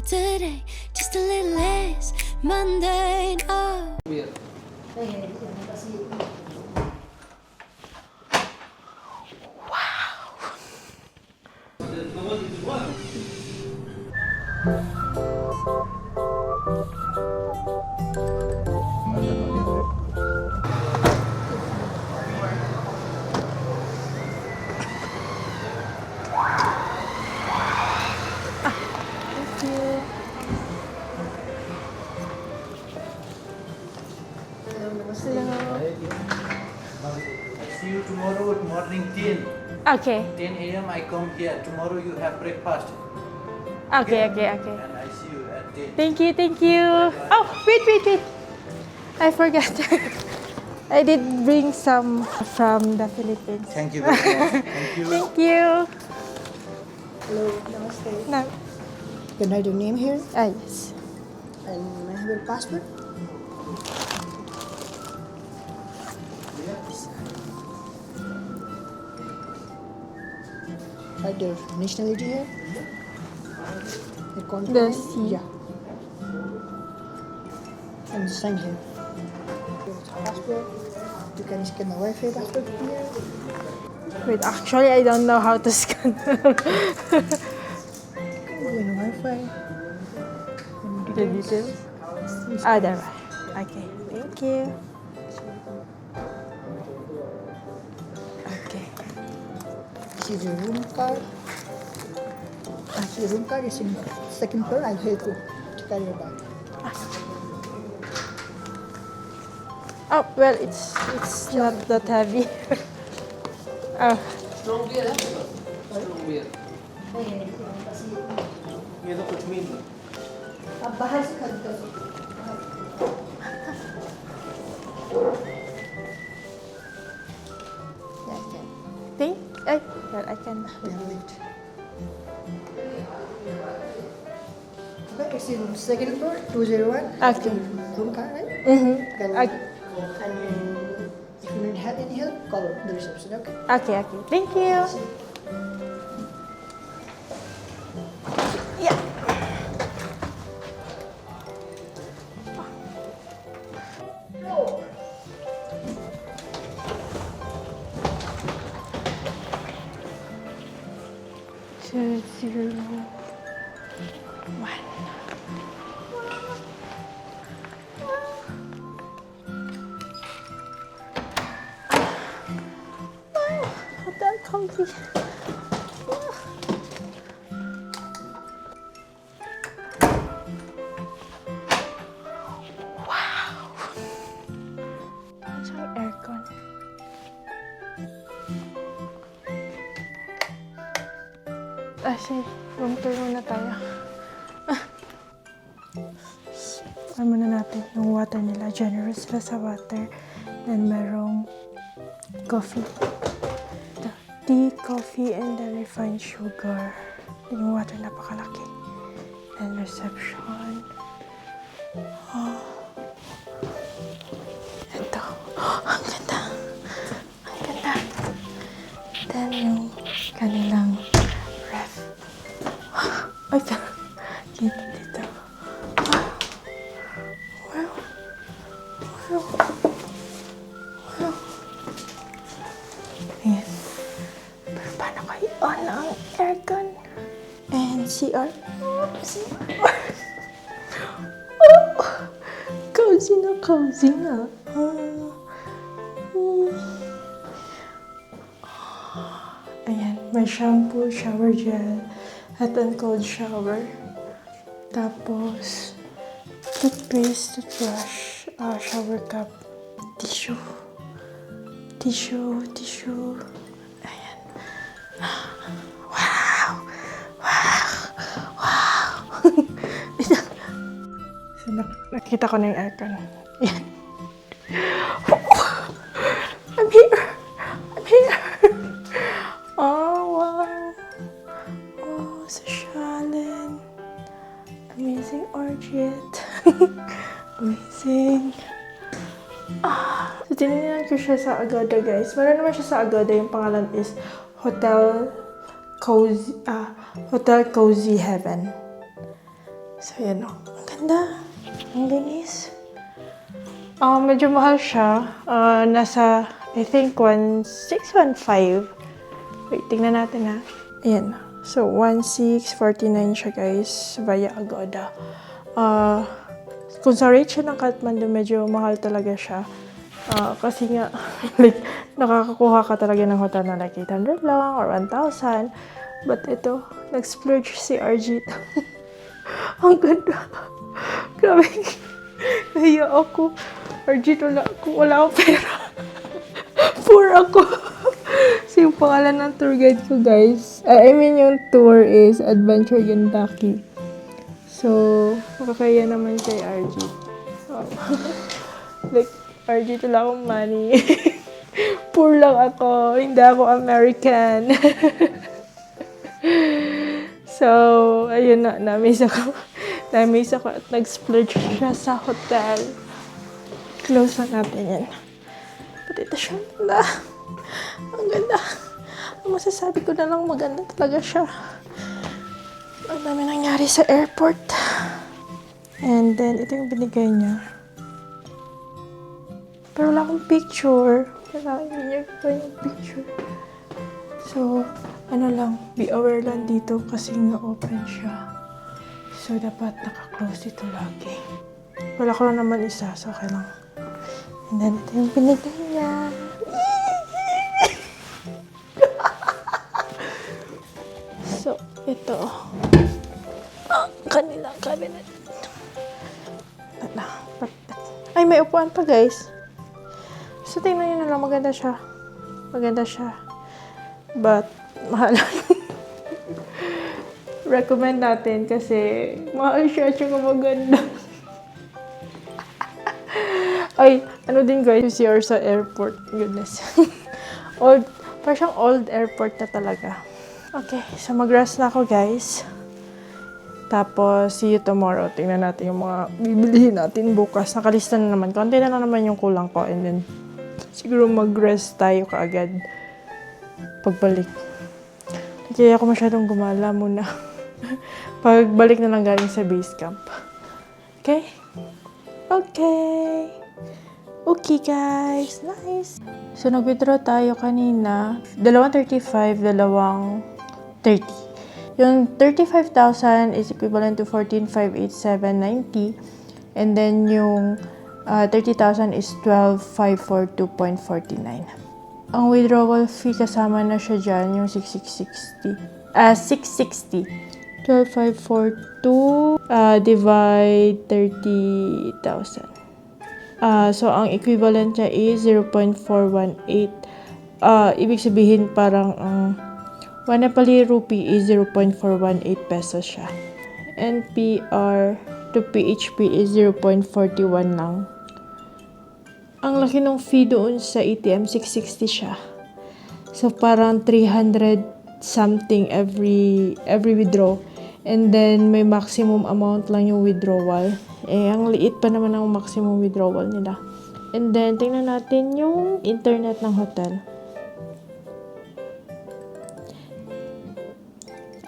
today, just a little less mundane. Oh. I see you tomorrow at morning 10. Okay. 10 a.m. I come here. Tomorrow you have breakfast. Okay. And I see you at 10. Thank you. Oh, wait. I forgot. I did bring some from the Philippines. Thank you very much. Thank you. Thank you. Hello, namaste. No. Can I write your name here? Yes. And may I have your passport? Write your nationality here. Your country The name? C. Yeah. And sign here. Your passport. You can scan the Wi-Fi passport here. Wait, actually, I don't know how to scan. You can go in Wi-Fi. The details? Ah, there. Okay. Thank you. Okay. This is your room card. Your room card is in second floor. I'll help you to carry your bag. Oh, well, it's not that heavy. Oh, Strong beer, huh? Strong beer. ये तो कुछ भी नहीं. आप बाहर से खरीद कर think? Well, I can. Okay, it's in second floor, 201. Okay. Room card, right? Mm-hmm. And if you need any help, call the reception, okay? Okay. Thank you. Yeah. Two, 0, 1. Hotel cozy. Wow. Ang aircon. Sige, room tour muna tayo. Alam muna natin yung water nila. Generous sila sa water. Then merong coffee. The tea, coffee, and the refined sugar. Yung water napakalaki. And reception. Oh. Ito. Oh, ang ganda. Then yung kanilang ref. Ay, kita dito. Wow. Ayan. Pero paano ko i-on ang aircon? And CR. Cozy na. Ayan, may shampoo, shower gel, hot and cold shower. Tapos, toothpaste, toothbrush, shower cap, tissue. Ayan. Wow! So, nakita ko na yung aircon. Ayan. I'm here! Oh, wow. Oh, sosyalin. Amazing orchid. Amazing. So, tinignan ko siya sa Agoda, guys. Wala naman siya sa Agoda. Yung pangalan is Hotel Cozy Heaven. So, yan o. Ang ganda. Ang linis. Medyo mahal siya. Nasa, I think, 1,615. Wait, tingnan natin ha. Ayan. So, 1,649 siya guys. Via Agoda. Kung sa rate siya ng Kathmandu, medyo mahal talaga siya. Kasi nga, like, nakakakuha ka talaga ng hotel na like 800 lang or 1,000. But ito, nag-splurge si RG. Ang ganda. Grabe. Nahiya ako. RG, wala akong pera. Poor ako. So, yung pangalan ng tour guide ko, guys. I mean, yung tour is Adventure Gandaki. So, makakaya naman kay RG. Oh. Like, RG, wala akong money. Poor lang ako. Hindi ako American. So, ayun na. Na-miss ako. Na-miss ako at nag-splurge siya sa hotel. Close na natin yan. But ito siya. Ganda. Ang ganda. Ang masasabi ko na lang maganda talaga siya. Ang dami nangyari sa airport. And then, ito yung binigay niya. Pero wala akong picture. Hindi niya pa yung picture. So, ano lang, be aware lang dito kasi nga open siya. So, dapat naka-close ito lagi. Wala ko lang naman isa, so okay lang. And then, ito yung binigay niya. So, ito. Kanilang cabinet. Ay, may upuan pa, guys. So, tingnan nyo na lang. Maganda siya. Maganda siya. But, mahal. Recommend natin kasi mahal siya at saka maganda. Ay, ano din guys, CR sa airport. Goodness. Parang siyang old airport na talaga. Okay, so mag-rest na ako guys. Tapos, see you tomorrow. Tingnan natin yung mga bibilihin natin bukas. Nakalista na naman. Konti na naman yung kulang ko. And then, siguro mag-rest tayo kaagad. Pagbalik. Kaya ako masyadong gumala muna. Pagbalik na lang galing sa base camp. Okay? Okay. Okay, guys. Nice. So, nag-withdraw tayo kanina. 235, 230. Yung 35,000 is equivalent to 14,587.90. And then, yung 30,000 is 12,542.49. Ang withdrawal fee kasama na siya dyan, yung 660. 12,542 divide 30,000. So, ang equivalent niya is 0.418. Ibig sabihin parang ang 1 Nepali rupee is 0.418 pesos siya. NPR to PHP is 0.41 lang. Ang laki ng fee doon sa ATM, 660 siya. So, parang 300 something every withdraw. And then, may maximum amount lang yung withdrawal. Ang liit pa naman ang maximum withdrawal nila. And then, tingnan natin yung internet ng hotel.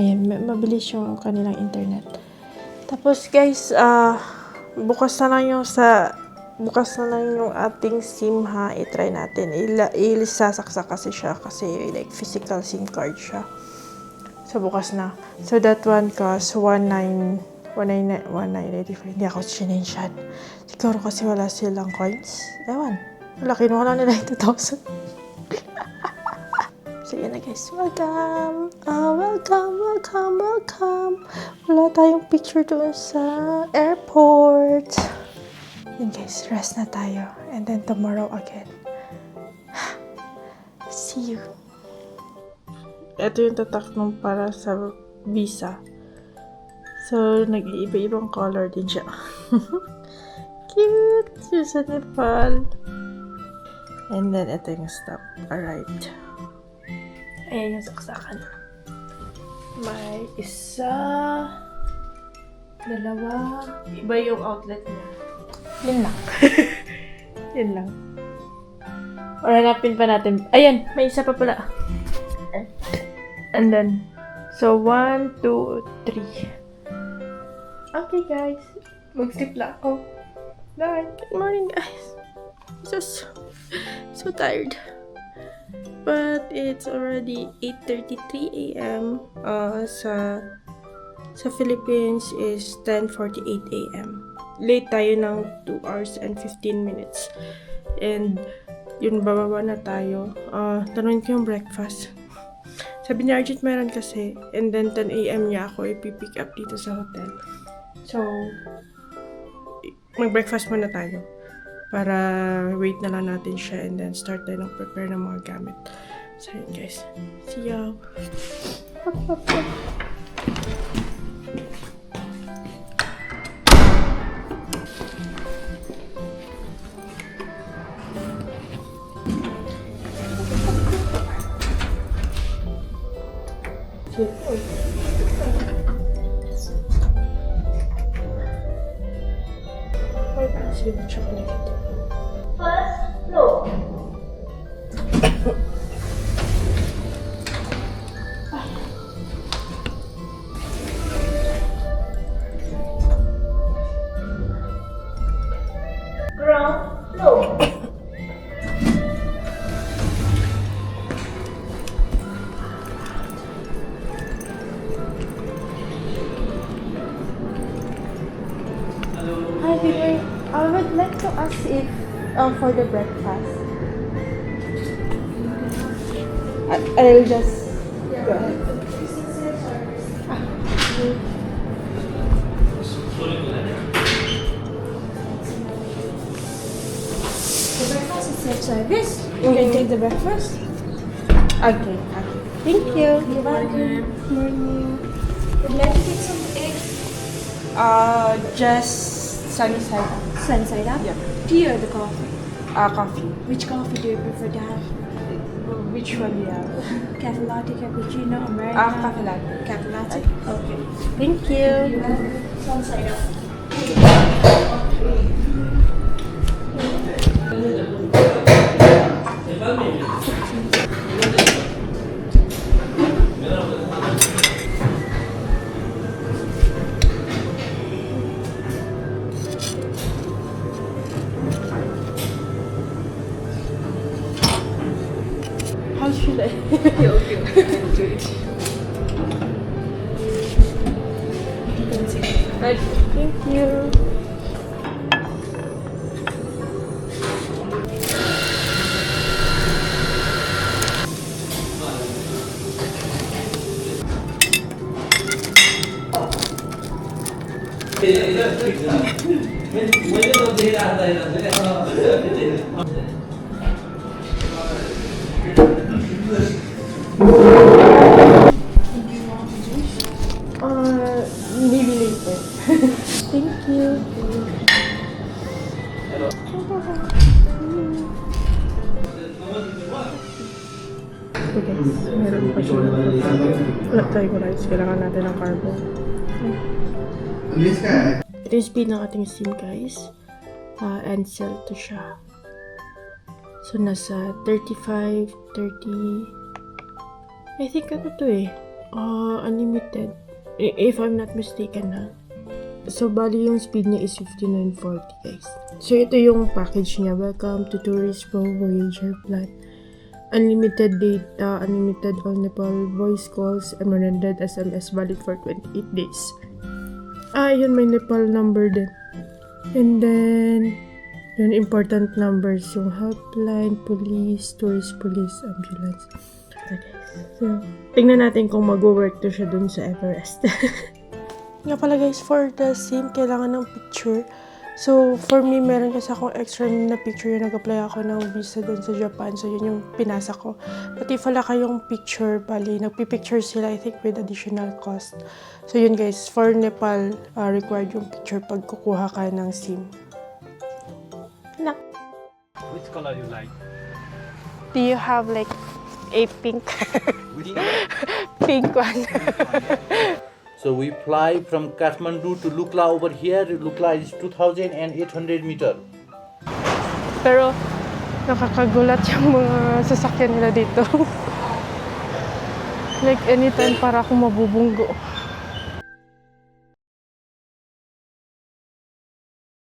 Ayan, mabilis yung kanilang internet. Tapos, guys, bukas na lang yung ating SIM ha. I-try natin. Ilisasaksak kasi siya kasi like physical SIM card siya. So, bukas na. So, that one costs 1,985. Hindi ako sinensyan. Siguro kasi wala silang coins. Ewan. Wala, kinuha lang nila yung 2,000. So, yan na guys. Welcome! Welcome! Wala tayong picture doon sa airport. Yan guys, rest na tayo. And then tomorrow again. See you! Ito yung tatak nung para sa visa. So, nag-iiba-ibang color din siya. Cute! Yung sa Nepal. And then, ito yung stamp. Arrived. Ayan yung saksakan. May isa, dalawa, iba yung outlet niya. Yun lang. Yun lang. Or hanapin pa natin. Ayan, may isa pa pala. And then, so 1, 2, 3. Okay guys, mag-sleep na ako. Bye! Good morning guys! So tired. But it's already 8:33 a.m. Sa Philippines is 10:48 a.m. Late tayo ng 2 hours and 15 minutes. And yun, bababa na tayo. Tanungin ko yung breakfast. Sabi ni Arjit meron kasi. And then 10 a.m. niya ako ipipick up dito sa hotel. So, mag-breakfast muna tayo. Para wait na lang natin siya and then start tayo ng prepare ng mga gamit. So yun guys. See ya! Sige, check na ito. First floor. Ground floor. Hi, Peter. I would like to ask if for the breakfast. I'll just go ahead. The breakfast is self-service. You can take the breakfast? Okay. Thank you. You're welcome. Morning. Would like to get some eggs. Just sunny side up. Sun side up. Yeah. Tea or the coffee? Coffee. Which coffee do you prefer to have? Which one do you have? Cafe latte, cappuccino, Americano? Cafe latte. Cafe latte. Okay. Thank you. Sun side up. How should I? Thank you. Maybe later. Thank you. Okay guys, meron pa siya. Wala tayo rice. Kailangan natin ng carbo. Ito yung speed ng ating SIM guys. Ansel to siya. So nasa 35, 30. I think ano to eh. Unlimited. If I'm not mistaken ha. So bali yung speed niya is 5940 guys. So ito yung package niya. Welcome to Tourist Pro Voyager Plan. Unlimited data, unlimited all Nepal voice calls, and 100 SMS valid for 28 days. Yun may Nepal number din. And then, yun important numbers, yung helpline, police, tourist police, ambulance. Okay. So, tingnan natin kung mag-work to siya dun sa Everest. Nga pala guys, for the SIM, kailangan ng picture. So, for me, meron kasi akong extra na picture yung nag-apply ako ng visa dun sa Japan. So, yun yung pinasa ko. But if wala kayong picture, bali, nagpipicture sila, I think, with additional cost. So, yun guys, for Nepal, required yung picture pag kukuha ka ng SIM. Na. Which color you like? Do you have like a pink? Which Pink one. So we fly from Kathmandu to Lukla over here. Lukla is 2,800 meter. Pero nakakagulat yung mga sasakyan nila dito. Like anytime para akong mabubunggo.